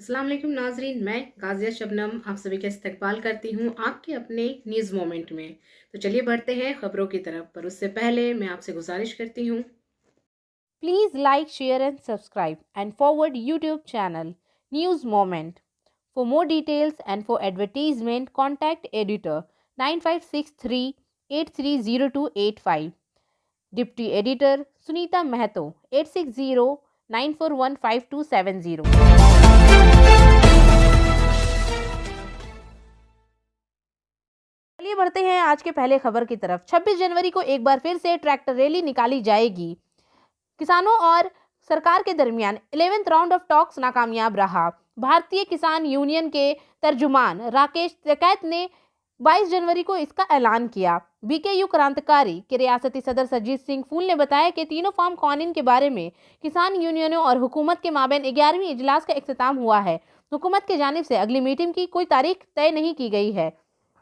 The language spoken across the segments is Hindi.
अस्सलाम वालेकुम नाजरीन, मैं गाजिया शबनम आप सभी का इस्तकबाल करती हूँ आपके अपने न्यूज़ मोमेंट में। तो चलिए बढ़ते हैं खबरों की तरफ, पर उससे पहले मैं आपसे गुजारिश करती हूँ, Please like, share and subscribe and forward YouTube channel News Moment. For more details and for advertisement contact editor 9563830285. Deputy Editor Sunita Mahato 8609415270. चलिए बढ़ते हैं आज के पहले खबर की तरफ। 26 जनवरी को एक बार फिर से ट्रैक्टर रैली निकाली जाएगी। किसानों और सरकार के दरमियान 11th राउंड ऑफ टॉक्स नाकामयाब रहा। भारतीय किसान यूनियन के तर्जुमान राकेश टिकैत ने 22 जनवरी को इसका ऐलान किया। बीकेयू क्रांतिकारी के रियासती सदर सरजीत सिंह फूल ने बताया कि तीनों फार्म कानून के बारे में किसान यूनियनों और हुकूमत के माबैन 11वीं इजलास का इख्तिताम हुआ है। हुकूमत की जानिब से अगली मीटिंग की कोई तारीख तय नहीं की गई है।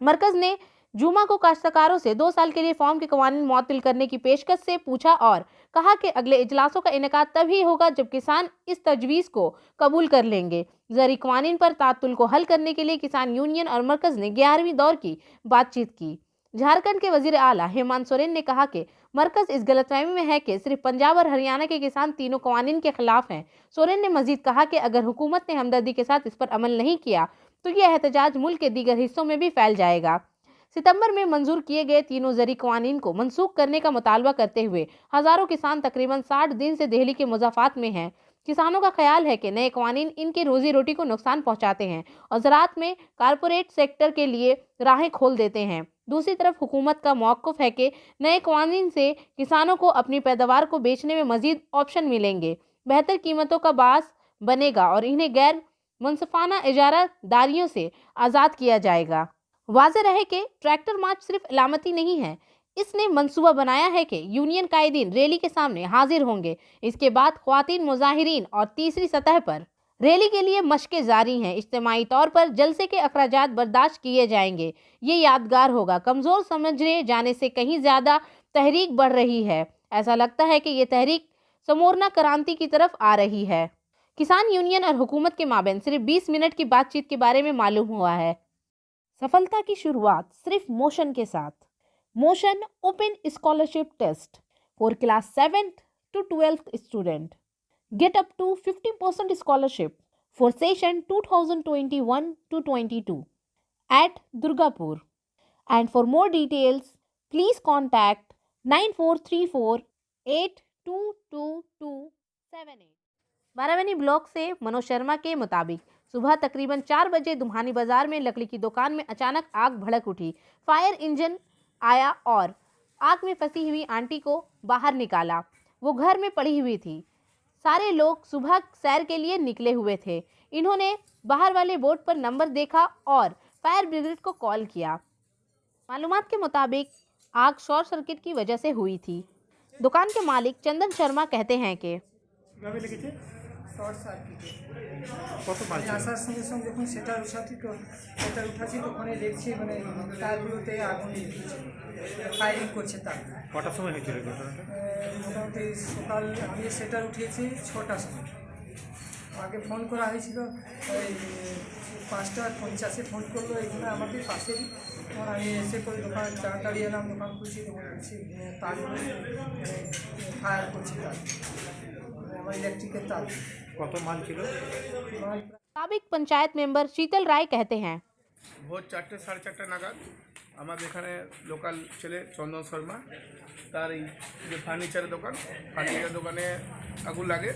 मरकज ने जुमा को काश्तकारों से 2 साल के लिए फार्म के कवानीन मुअत्तल करने की पेशकश से पूछा और कहा कि अगले इजलासों का इनेकाद तभी होगा जब किसान इस तजवीज़ को कबूल कर लेंगे। ज़री कवानीन पर तातुल को हल करने के लिए किसान यूनियन और मरकज़ ने 11वीं दौर की बातचीत की। झारखंड के वजीर आला हेमंत सोरेन ने कहा कि मरकज इस गलतफहमी में है कि सिर्फ पंजाब और हरियाणा के किसान तीनों कवानीन के खिलाफ हैं। सोरेन ने मजीद कहा कि अगर हुकूमत ने हमदर्दी के साथ इस पर अमल नहीं किया तो यह एहतजाज मुल्क के दीगर हिस्सों में भी फैल जाएगा। सितंबर में मंजूर किए गए तीनों ज़री कवानीन को मनसूख करने का मुतालबा करते हुए हजारों किसान तकरीबन 60 दिन से दिल्ली के मुज़ाफ़ात में हैं। किसानों का ख्याल है कि नए कवानीन इनके रोजी रोटी को नुकसान पहुंचाते हैं और ज़राअत में कारपोरेट सेक्टर के लिए राहें खोल देते हैं। दूसरी तरफ हुकूमत का मौक़िफ़ है कि नए कवानीन से किसानों को अपनी पैदावार को बेचने में मजीद ऑप्शन मिलेंगे, बेहतर कीमतों का बास बनेगा और इन्हें गैर मुनसिफाना इजारादारियों से आज़ाद किया जाएगा। वाज़ेह रहे कि ट्रैक्टर मार्च सिर्फ इलामती नहीं है, इसने मंसूबा बनाया है कि यूनियन कायदीन रैली के सामने हाजिर होंगे। इसके बाद ख्वातीन मुजाहिरीन और तीसरी सतह पर रैली के लिए मशक़ें जारी हैं। इज्तिमाई तौर पर जलसे के अखराजात बर्दाश्त किए जाएंगे। ये यादगार होगा। कमज़ोर समझे जाने से कहीं ज़्यादा तहरीक बढ़ रही है। ऐसा लगता है कि ये तहरीक समोरना क्रांति की तरफ आ रही है। किसान यूनियन और हुकूमत के माबैन सिर्फ 20 मिनट की बातचीत के बारे में मालूम हुआ है। सफलता की शुरुआत सिर्फ मोशन के साथ। Motion open scholarship test for class 7th to 12th student get up to 50% scholarship for session 2021 to 22 at Durgapur. And for more details, please contact 9434822278। Barwani block से मनोज शर्मा के मुताबिक सुबह तकरीबन 4 बजे दुम्हानी बाजार में लकड़ी की दुकान में अचानक आग भड़क उठी। फायर इंजन आया और आग में फंसी हुई आंटी को बाहर निकाला। वो घर में पड़ी हुई थी। सारे लोग सुबह सैर के लिए निकले हुए थे। इन्होंने बाहर वाले बोर्ड पर नंबर देखा और फायर ब्रिगेड को कॉल किया। मालूमात के मुताबिक आग शॉर्ट सर्किट की वजह से हुई थी। दुकान के मालिक चंदन शर्मा कहते हैं कि শর্ট সার্কিটে আসার সঙ্গে সঙ্গে যখন সেটার উঠাচ্ছি তখনই দেখছি মানে তারগুলোতে আগুন লেগেছে, ফায়ারিং করছে তার। কটার সময় হয়েছিল ঘটনাটা? মোটামুটি সকাল আমি সেটার উঠিয়েছি 6টার সময়। আগে ফোন করা হয়েছিল ওই 5:50 ফোন করলো এখানে আমাদের পাশেই। তখন আমি এসে করে দোকান তাড়াতাড়ি এলাম, দোকান খুলছি, তখন দেখছি তারগুলো ফায়ার করছে তার, আমার ইলেকট্রিকের তার। কত মাল ছিল? साबिक पंचायत मेंबर शीतल राय कहते हैं ভোর 4টে সাড়ে 4টা নাগাদ আমাদের এখানে লোকাল ছেলে চন্দন শর্মা তার এই যে ফার্নিচারের দোকানে আগুন লাগে।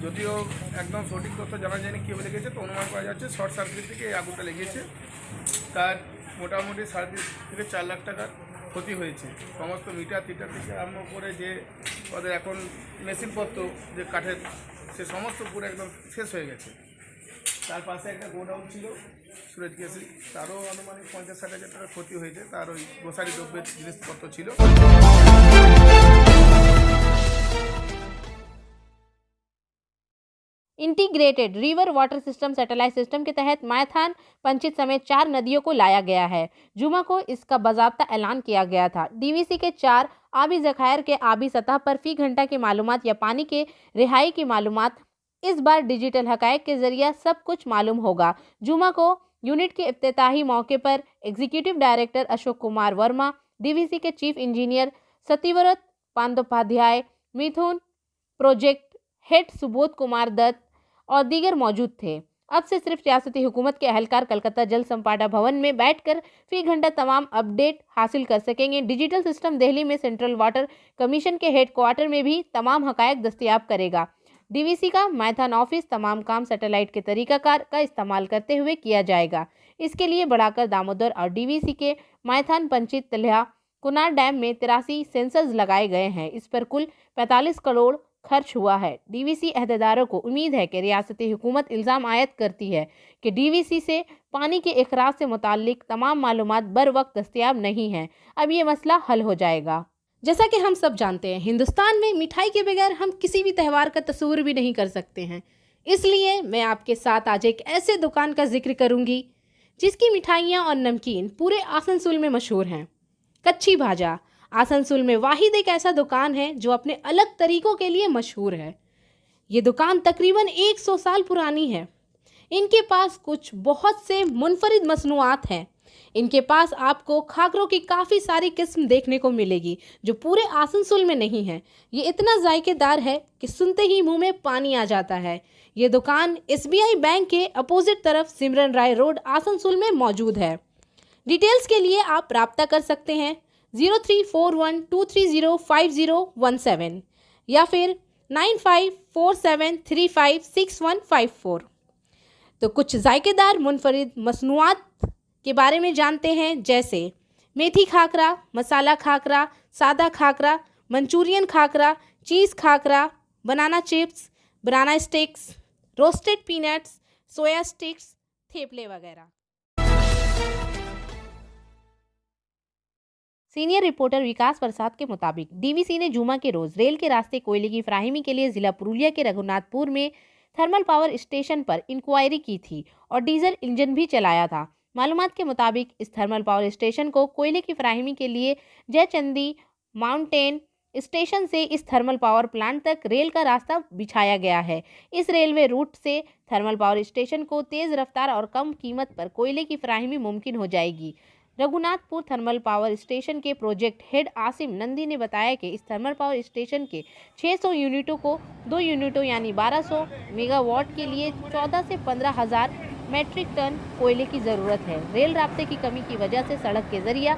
যদিও একদম সঠিক তথ্য জানা যায়নি কীভাবে লেগেছে, তো অনুমান করা যাচ্ছে শর্ট সার্কিট থেকে এই আগুনটা লেগেছে। তার মোটামুটি 3.5 থেকে 4 লাখ টাকার ক্ষতি হয়েছে। সমস্ত মিটার টিটার থেকে আরম্ভ করে যে ওদের এখন মেশিনপত্র যে কাঠের সে সমস্ত পুরো একদম শেষ হয়ে গেছে। তার পাশে একটা গোডাউন ছিল সুরেজ গ্যাসি, তারও আনুমানিক 50-60 হাজার টাকার ক্ষতি হয়েছে। তার ওই গ্রোসারি দ্রব্যের জিনিসপত্র ছিল। Integrated river water system satellite system के तहत मायथान पंचित समेत 4 नदियों को लाया गया है। जुमा को इसका बाज़ाब्ता ऐलान किया गया था। डीवीसी के 4 आबी ज़खायर के आबी सतह पर फी घंटा की मालूमात या पानी के रिहाई की मालूमात इस बार डिजिटल हकायक के जरिए सब कुछ मालूम होगा। जुमा को यूनिट के इफ्तिताही मौके पर executive director Ashok Kumar Verma, DVC के चीफ इंजीनियर सत्यव्रत पांडोपाध्याय, मिथुन प्रोजेक्ट हेड सुबोध कुमार दत्त और दीगर मौजूद थे। अब से सिर्फ रियासती हुकूमत के अहलकार कलकत्ता जल संपादन भवन में बैठकर फी घंटा तमाम अपडेट हासिल कर सकेंगे। डिजिटल सिस्टम दिल्ली में सेंट्रल वाटर कमीशन के हेडक्वार्टर में भी तमाम हकायक दस्तयाब करेगा। डीवीसी का मैथन ऑफिस तमाम काम सैटेलाइट के तरीकाकार का इस्तेमाल करते हुए किया जाएगा। इसके लिए बढ़ाकर दामोदर और डीवीसी के मैथन पंचित तिल्हा कुनार डैम में 83 सेंसर्स लगाए गए हैं। इस पर कुल 45 करोड़ खर्च हुआ है। डीवीसी अहदेदारों को उम्मीद है कि रियासती हुकूमत इल्ज़ाम आयद करती है कि डीवीसी से पानी के इखराज से मुताल्लिक तमाम मालूमात बर वक्त दस्तयाब नहीं है। अब ये मसला हल हो जाएगा। जैसा कि हम सब जानते हैं, हिंदुस्तान में मिठाई के बगैर हम किसी भी त्यौहार का तस्वुर भी नहीं कर सकते हैं। इसलिए मैं आपके साथ आज एक ऐसे दुकान का जिक्र करूंगी जिसकी मिठाइयाँ और नमकीन पूरे आसनसोल में मशहूर हैं। कच्ची भाजा आसनसोल में वाहिद एक ऐसा दुकान है जो अपने अलग तरीकों के लिए मशहूर है। ये दुकान तकरीबन 100 साल पुरानी है। इनके पास कुछ बहुत से मुनफरिद मसनूआत हैं। इनके पास आपको खाकरों की काफ़ी सारी किस्म देखने को मिलेगी जो पूरे आसनसोल में नहीं है। ये इतना जायकेदार है कि सुनते ही मुंह में पानी आ जाता है। ये दुकान SBI बैंक के अपोजिट तरफ सिमरन राय रोड आसनसोल में मौजूद है। डिटेल्स के लिए आप रब्ता कर सकते हैं 0341230517 या फिर 9547356154। तो कुछ जायकेदार मुनफरिद मसनूआत के बारे में जानते हैं, जैसे मेथी खाकरा, मसाला खाकरा, सादा खाकरा, मंचूरियन खाकरा, चीज़ खाकरा, बनाना चिप्स, बनाना स्टिक्स, रोस्टेड पीनट्स, सोया स्टिक्स, थेपले वगैरह। सीनियर रिपोर्टर विकास प्रसाद के मुताबिक डीवीसी ने जुमा के रोज रेल के रास्ते कोयले की फराहमी के लिए जिला पुरुलिया के रघुनाथपुर में थर्मल पावर स्टेशन पर इंक्वायरी की थी और डीजल इंजन भी चलाया था। मालूमात के मुताबिक इस थर्मल पावर स्टेशन को कोयले की फराहमी के लिए जयचंदी माउंटेन स्टेशन से इस थर्मल पावर प्लांट तक रेल का रास्ता बिछाया गया है। इस रेलवे रूट से थर्मल पावर स्टेशन को तेज़ रफ्तार और कम कीमत पर कोयले की फराहमी मुमकिन हो जाएगी। रघुनाथपुर थर्मल पावर स्टेशन के प्रोजेक्ट हेड आसिम नंदी ने बताया कि इस थर्मल पावर स्टेशन के 600 यूनिटों को 2 यूनिटों यानी 1200 मेगावाट के लिए 14 से 15,000 मेट्रिक टन कोयले की ज़रूरत है। रेल रास्ते की कमी की वजह से सड़क के जरिया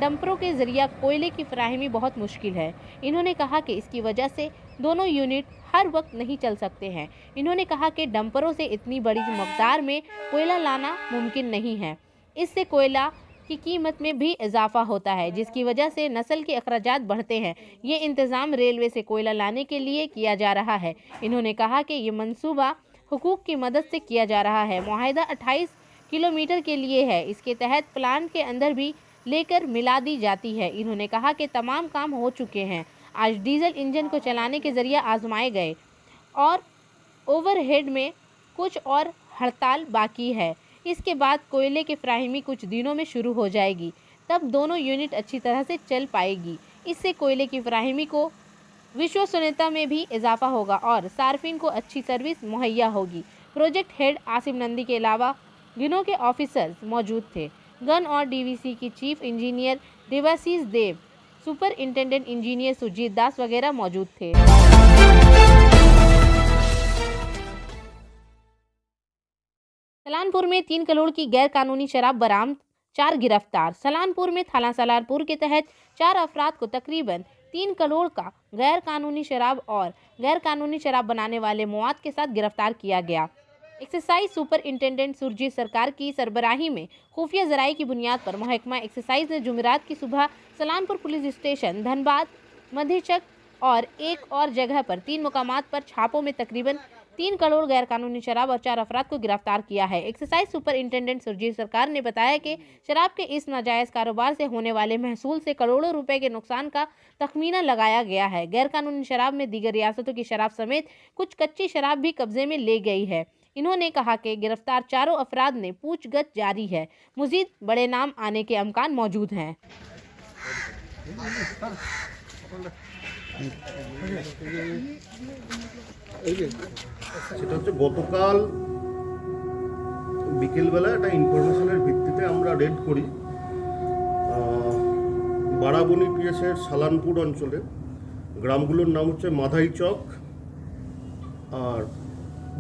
डंपरों के जरिए कोयले की फराहमी बहुत मुश्किल है। इन्होंने कहा कि इसकी वजह से दोनों यूनिट हर वक्त नहीं चल सकते हैं। इन्होंने कहा कि डंपरों से इतनी बड़ी मकदार में कोयला लाना मुमकिन नहीं है। इससे कोयला की कीमत में भी इजाफा होता है, जिसकी वजह से नस्ल के अखराजात बढ़ते हैं। ये इंतज़ाम रेलवे से कोयला लाने के लिए किया जा रहा है। इन्होंने कहा कि ये मंसूबा हुकूक की मदद से किया जा रहा है। मुआहिदा 28 किलोमीटर के लिए है। इसके तहत प्लांट के अंदर भी लेकर मिला दी जाती है। इन्होंने कहा कि तमाम काम हो चुके हैं। आज डीजल इंजन को चलाने के ज़रिए आजमाए गए और ओवरहेड में कुछ और हड़ताल बाकी है। इसके बाद कोयले की फराहमी कुछ दिनों में शुरू हो जाएगी, तब दोनों यूनिट अच्छी तरह से चल पाएगी। इससे कोयले की फराहमी को विश्वसनीयता में भी इजाफा होगा और सार्फिन को अच्छी सर्विस मुहैया होगी। प्रोजेक्ट हेड आसिम नंदी के अलावा गिनों के ऑफिसर्स मौजूद थे। गन और डीवीसी की चीफ इंजीनियर देवाशीष देव, सुपरिंटेंडेंट इंजीनियर सुजीत दास वगैरह मौजूद थे। सलानपुर में 3 करोड़ की गैर कानूनी शराब बरामद, 4 गिरफ्तार। सलानपुर में थाना सलारपुर के तहत 4 अफराद को तकरीबन 3 करोड़ का गैर कानूनी शराब और गैर कानूनी शराब बनाने वाले मवाद के साथ गिरफ्तार किया गया। एक्साइज सुपरिंटेंडेंट सुरजीत सरकार की सरबराही में खुफिया जराये की बुनियाद पर महकमा एक्साइज ने जुमेरात की सुबह सलानपुर पुलिस स्टेशन, धनबाद, मध्यचक और एक और जगह पर 3 मुकामात पर छापों में तकरीबन 3 करोड़ गैर कानूनी शराब और 4 अफराद को गिरफ्तार किया है। एक्साइज सुपरिंटेंडेंट सुरजीत सरकार ने बताया कि शराब के इस नाजायज़ कारोबार से होने वाले महसूल से करोड़ों रुपए के नुकसान का तखमीना लगाया गया है। गैर कानूनी शराब में दीगर रियासतों की शराब समेत कुछ कच्ची शराब भी कब्जे में ले गई है। इन्होंने कहा कि गिरफ्तार 4 अफराद ने पूछगछ जारी है। मज़ीद बड़े नाम आने के अमकान मौजूद हैं। সেটা হচ্ছে গতকাল বিকেলবেলা একটা ইনফরমেশনের ভিত্তিতে আমরা রেড করি বারাবণী পিএসের সালানপুর অঞ্চলে। গ্রামগুলোর নাম হচ্ছে মাধাই চক আর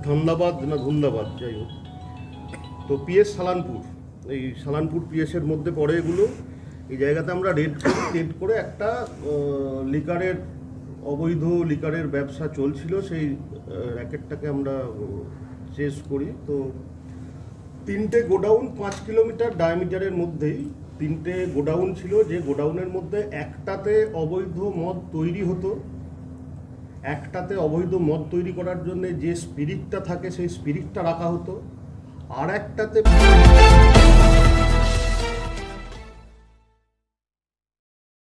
ধন্দাবাদ যাই হোক। তো পিএস সালানপুর, এই সালানপুর পিএসের মধ্যে পড়ে এগুলো। এই জায়গাতে আমরা রেড করে একটা অবৈধ লিকারের ব্যবসা চলছিল, সেই র্যাকেটটাকে আমরা চেস করি। তো 3টে গোডাউন 5 কিলোমিটার ডায়ামিটারের মধ্যেই 3টে গোডাউন ছিল, যে গোডাউনের মধ্যে একটাতে অবৈধ মদ তৈরি হতো, একটাতে অবৈধ মদ তৈরি করার জন্য যে স্পিরিটটা থাকে সেই স্পিরিটটা রাখা হতো, আর একটাতে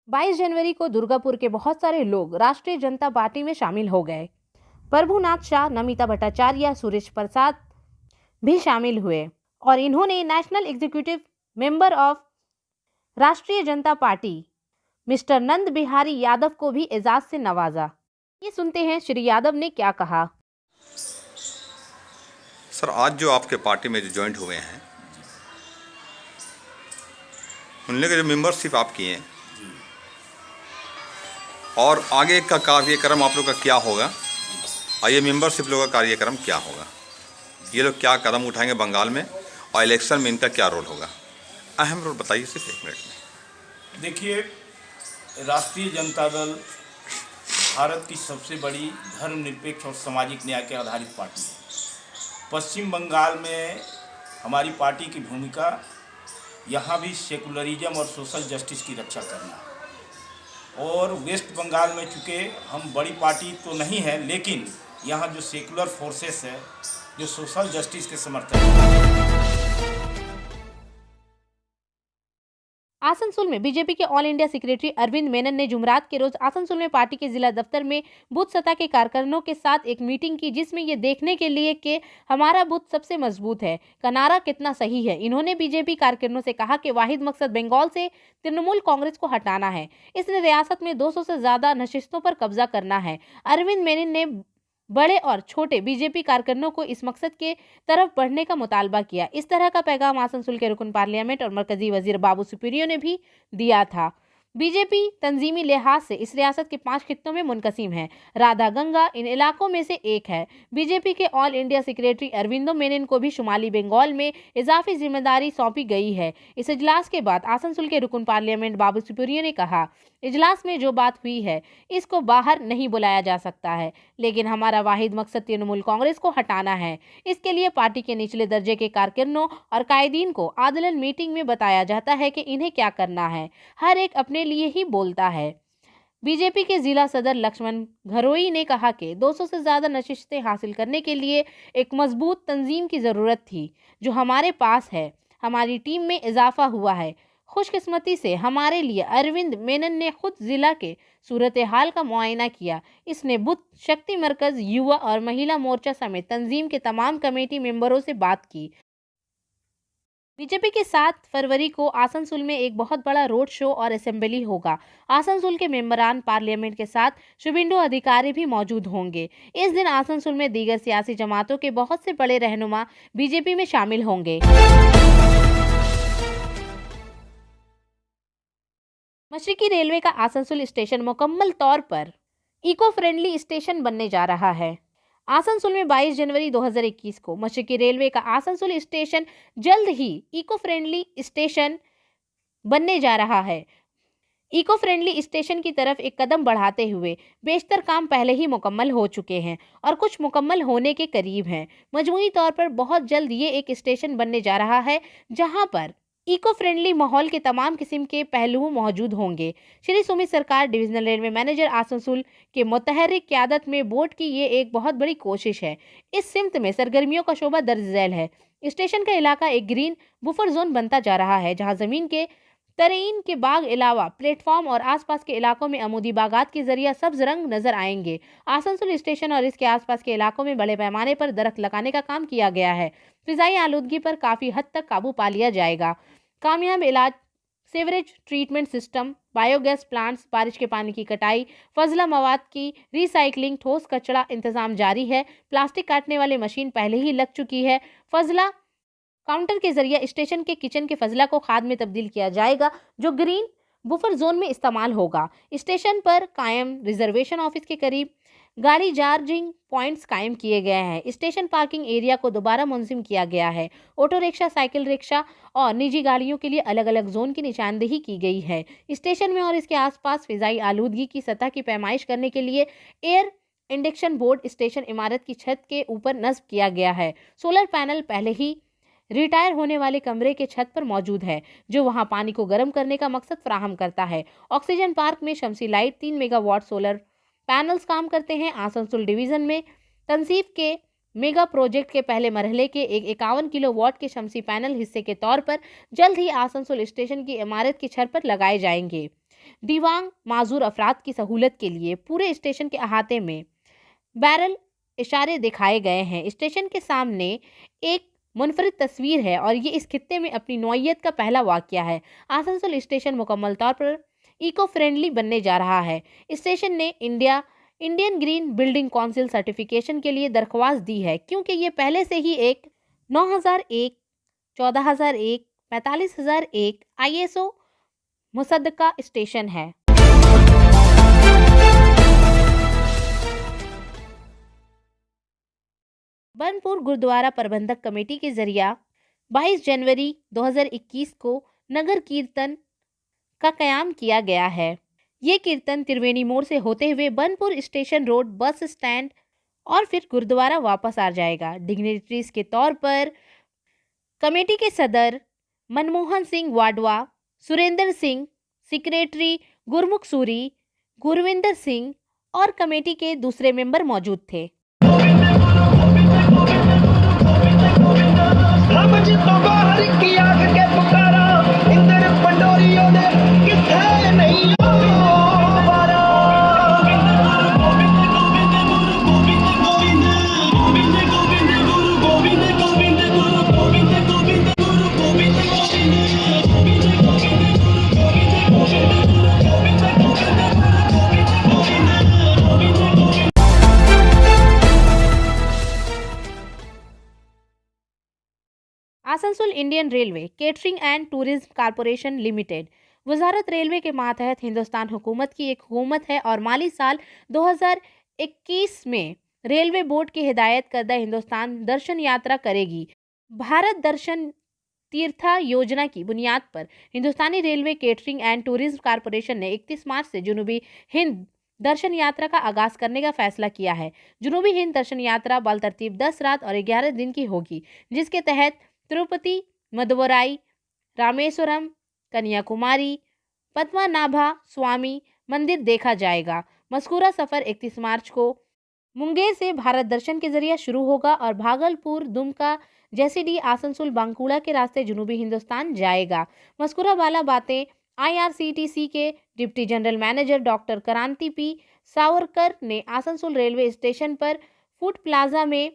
22 जनवरी को दुर्गापुर के बहुत सारे लोग राष्ट्रीय जनता पार्टी में शामिल हो गए। प्रभुनाथ शाह, नमिता भट्टाचार्य, सुरेश प्रसाद भी शामिल हुए और इन्होंने नेशनल एग्जीक्यूटिव मेंबर ऑफ राष्ट्रीय जनता पार्टी मिस्टर नंद बिहारी यादव को भी एजाज से नवाजा। ये सुनते हैं श्री यादव ने क्या कहा। सर, आज जो आपके पार्टी में जो ज्वाइंट हुए हैं, उनने का जो मेंबरशिप आप किए हैं और आगे का कार्यक्रम आप लोग का क्या होगा, और ये मेंबरशिप लोगों का कार्यक्रम क्या होगा, ये लोग क्या कदम उठाएंगे बंगाल में, और इलेक्शन में इनका क्या रोल होगा, अहम रोल बताइए सिर्फ 1 मिनट में। देखिए, राष्ट्रीय जनता दल भारत की सबसे बड़ी धर्मनिरपेक्ष और सामाजिक न्याय के आधारित पार्टी है। पश्चिम बंगाल में हमारी पार्टी की भूमिका यहाँ भी सेकुलरिज्म और सोशल जस्टिस की रक्षा करना है। और वेस्ट बंगाल में चूँकि हम बड़ी पार्टी तो नहीं है, लेकिन यहाँ जो सेकुलर फोर्सेस है, जो सोशल जस्टिस के समर्थक हैं। आसनसोल में बीजेपी के all India secretary Arvind Menon ने जुमरात के रोज आसनसोल में पार्टी के जिला दफ्तर में बूथ सतह के कार्यकर्ताओं के साथ एक मीटिंग की, जिसमें ये देखने के लिए कि हमारा बूथ सबसे मजबूत है का नारा कितना सही है। इन्होंने बीजेपी कार्यकर्ताओं से कहा कि वाहिद मकसद बंगाल से तृणमूल कांग्रेस को हटाना है। इसने रियासत में 200 से ज्यादा नशिस्तों पर कब्जा करना है। अरविंद मेनन ने बड़े और छोटे बीजेपी कार्यकर्ताओं को इस मकसद के तरफ बढ़ने का मुतालबा किया। इस तरह का पैगाम आसनसोल के रुकन पार्लियामेंट और मरकजी वजीर बाबू सुपीरियो ने भी दिया था। बीजेपी तंजीमी लिहाज से इस रियासत के 5 खित्तों में मुनकसिम है। राधा गंगा इन इलाकों में से एक है। बीजेपी के all India secretary Aurobindo Menon को भी शुमाली बंगाल में इजाफी जिम्मेदारी सौंपी गई है। इस इजलास के बाद आसनसोल के रुकन पार्लियामेंट बाबू सुपीरियो ने कहा, इजलास में जो बात हुई है इसको बाहर नहीं बुलाया जा सकता है, लेकिन हमारा वाहिद मकसद तृणमूल कांग्रेस को हटाना है। इसके लिए पार्टी के निचले दर्जे के कारकुनों और कायदीन को आदलन मीटिंग में बताया जाता है कि इन्हें क्या करना है। हर एक अपने लिए ही बोलता है। बीजेपी के जिला सदर लक्ष्मण घरोई ने कहा कि 200 से ज्यादा नशिस्तें हासिल करने के लिए एक मजबूत तंजीम की जरूरत थी, जो हमारे पास है। हमारी टीम में इजाफा हुआ है। खुशकिस्मती से हमारे लिए अरविंद मेनन ने खुद जिला के सूरत हाल का मुआयना किया। इसने बुद्ध शक्ति मरकज, युवा और महिला मोर्चा समेत तंजीम के तमाम कमेटी मेंबरों से बात की। बीजेपी के 7 फरवरी को आसनसोल में एक बहुत बड़ा रोड शो और असेंबली होगा। आसनसोल के मेंबरान पार्लियामेंट के साथ शुभिंदु अधिकारी भी मौजूद होंगे। इस दिन आसनसोल में दीगर सियासी जमातों के बहुत से बड़े रहनुमा बीजेपी में शामिल होंगे। मशरिकी रेलवे का आसनसोल स्टेशन मुकम्मल तौर पर इको फ्रेंडली स्टेशन बनने जा रहा है। आसनसोल में 22 जनवरी 2021 को मशरिकी रेलवे का आसनसोल स्टेशन जल्द ही इको फ्रेंडली स्टेशन बनने जा रहा है। इको फ्रेंडली स्टेशन की तरफ एक कदम बढ़ाते हुए बेशतर काम पहले ही मुकम्मल हो चुके हैं और कुछ मुकम्मल होने के करीब हैं। मजमूई तौर पर बहुत जल्द ये एक स्टेशन बनने जा रहा है, जहां पर इको फ्रेंडली माहौल के तमाम किस्म के पहलू मौजूद होंगे। श्री सुमित सरकार डिविजनल रेलवे मैनेजर आसनसोल के मुतहर्रिक क़यादत में बोर्ड की ये एक बहुत बड़ी कोशिश है। इस सिमत में सरगर्मियों का शोबा दर्ज झैल है। स्टेशन का इलाका एक ग्रीन बुफर जोन बनता जा रहा है, जहां ज़मीन के तरीन के बाग अलावा प्लेटफॉर्म और आसपास के इलाकों में अमूदी बागात के जरिए सब्ज रंग नजर आएंगे। आसनसोल स्टेशन और इसके आसपास के इलाकों में बड़े पैमाने पर दरख्त लगाने का काम किया गया है। फिजाई आलूदगी पर काफ़ी हद तक काबू पा लिया जाएगा। कामयाब इलाज sewerage treatment system, biogas plants, बारिश के पानी की कटाई, फजला मवाद की रिसाइकलिंग, ठोस कचरा इंतजाम जारी है। प्लास्टिक काटने वाली मशीन पहले ही लग चुकी है। फजला काउंटर के जरिए स्टेशन के किचन के फजला को खाद में तब्दील किया जाएगा, जो ग्रीन बुफर जोन में इस्तेमाल होगा। स्टेशन पर कायम रिजर्वेशन ऑफिस के करीब गाड़ी चार्जिंग पॉइंट्स कायम किए गए हैं। स्टेशन पार्किंग एरिया को दोबारा मुनज़िम किया गया है। ऑटो रिक्शा, साइकिल रिक्शा और निजी गाड़ियों के लिए अलग अलग जोन की निशानदेही की गई है। स्टेशन में और इसके आसपास फिजाई आलूदगी की सतह की पैमाइश करने के लिए एयर इंडक्शन बोर्ड स्टेशन इमारत की छत के ऊपर नस्ब किया गया है। सोलर पैनल पहले ही रिटायर होने वाले कमरे के छत पर मौजूद है, जो वहां पानी को गर्म करने का मकसद फराहम करता है। ऑक्सीजन पार्क में शमसी लाइट 3 मेगावाट सोलर पैनल्स काम करते हैं। आसनसोल डिवीजन में तंसीब के मेगा प्रोजेक्ट के पहले मरहले के एक 51 किलोवाट के शमसी पैनल हिस्से के तौर पर जल्द ही आसनसोल स्टेशन की इमारत की छत पर लगाए जाएंगे। दिव्यांग माजूर अफराद की सहूलत के लिए पूरे स्टेशन के अहाते में बैरल इशारे दिखाए गए हैं। स्टेशन के सामने एक मुनफरिद तस्वीर है और ये इस खित्ते में अपनी नौइयत का पहला वाकया है। आसनसोल स्टेशन मुकम्मल तौर पर इको फ्रेंडली बनने जा रहा है। स्टेशन ने Indian green building council certification के लिए दरख्वास्त दी है, क्योंकि ये पहले से ही एक 9001, 14001, 45001 ISO मुसद्दका स्टेशन है। बनपुर गुरुद्वारा प्रबंधक कमेटी के जरिए 22 जनवरी 2021 को नगर कीर्तन का कयाम किया गया है। ये कीर्तन त्रिवेणी मोड़ से होते हुए Burnpur station road bus stand और फिर गुरुद्वारा वापस आ जाएगा। डिग्नेटरीज के तौर पर कमेटी के सदर मनमोहन सिंह वाडवा, सुरेंद्र सिंह, सेक्रेटरी गुरमुख सूरी, गुरविंदर सिंह और कमेटी के दूसरे मेंबर मौजूद थे। Asansol Indian railway catering and tourism corporation limited Wazarat railway के मातहत हिंदुस्तान हुकूमत की एक हुकूमत है और माली साल 2021 में रेलवे बोर्ड की हिदायत करदा हिंदुस्तान दर्शन यात्रा करेगी। भारत दर्शन तीर्था योजना की बुनियाद पर Hindustani railway catering and tourism corporation ने 31 मार्च से जनूबी हिंद दर्शन यात्रा का आगाज करने का फैसला किया है। जनूबी हिंद दर्शन यात्रा बालतरतीब 10 रात और 11 दिन की होगी, जिसके तहत तिरुपति, मदुवराई, रामेश्वरम, कन्याकुमारी, पद्मनाभा स्वामी मंदिर देखा जाएगा। मज़कूरा सफ़र 31 मार्च को मुंगेर से भारत दर्शन के जरिए शुरू होगा और भागलपुर, दुमका, जैसीडी, आसनसोल, बांकुड़ा के रास्ते जनूबी हिंदुस्तान जाएगा। मज़कूरा वाला बातें IRCTC के डिप्टी जनरल मैनेजर डॉक्टर क्रांति P सावरकर ने आसनसोल रेलवे स्टेशन पर फूड प्लाजा में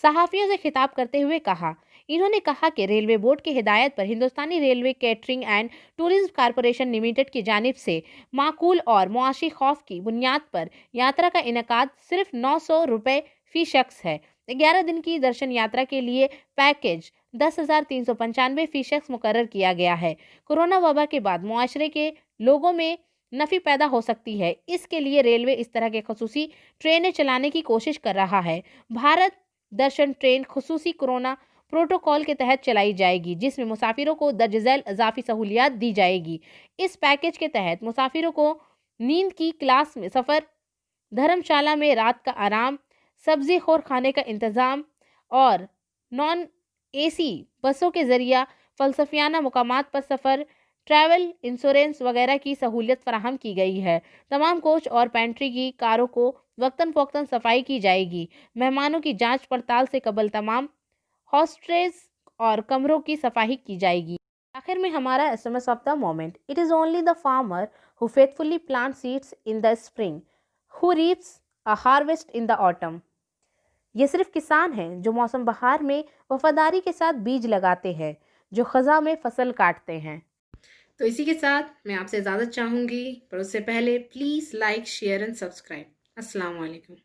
सहाफ़ियों से खिताब करते हुए कहा। इन्होंने कहा कि रेलवे बोर्ड की हिदायत पर Hindustani railway catering and tourism corporation limited की जानिब से माकूल और मुआशी खौफ की बुनियाद पर यात्रा का इनेकाद सिर्फ 900 रुपये फी शख्स है। 11 दिन की दर्शन यात्रा के लिए पैकेज 10,395 फी शख्स मुकर्रर किया गया है। कोरोना वबा के बाद मुआशरे के लोगों में नफ़ी पैदा हो सकती है, इसके लिए रेलवे इस तरह के खसूसी ट्रेनें चलाने की कोशिश कर रहा है। भारत दर्शन ट्रेन खसूसी कोरोना प्रोटोकॉल के तहत चलाई जाएगी, जिसमें मुसाफिरों को दर्जैल इजाफी सहूलियात दी जाएगी। इस पैकेज के तहत मुसाफिरों को नींद की क्लास में सफ़र, धर्मशाला में रात का आराम, सब्जी खोर खाने का इंतज़ाम और नॉन AC बसों के ज़रिया फ़लसफ़ियाना मुकामात पर सफ़र, ट्रैवल इंश्योरेंस वगैरह की सहूलियत फराहम की गई है। तमाम कोच और पेंट्री की कारों को वक्तन फ़ौक्तन सफाई की जाएगी। मेहमानों की जांच पड़ताल से कबल तमाम हॉस्टेज और कमरों की सफाई की जाएगी। आखिर में हमारा SMS of the moment, it is only the farmer who faithfully plant seeds in the spring who reefs a harvest in the autumn. ये सिर्फ किसान हैं जो मौसम बहार में वफादारी के साथ बीज लगाते हैं, जो ख़ज़ा में फसल काटते हैं। तो इसी के साथ मैं आपसे इजाज़त चाहूँगी, पर उससे पहले please like, share and subscribe. अस्सलाम वालेकुम।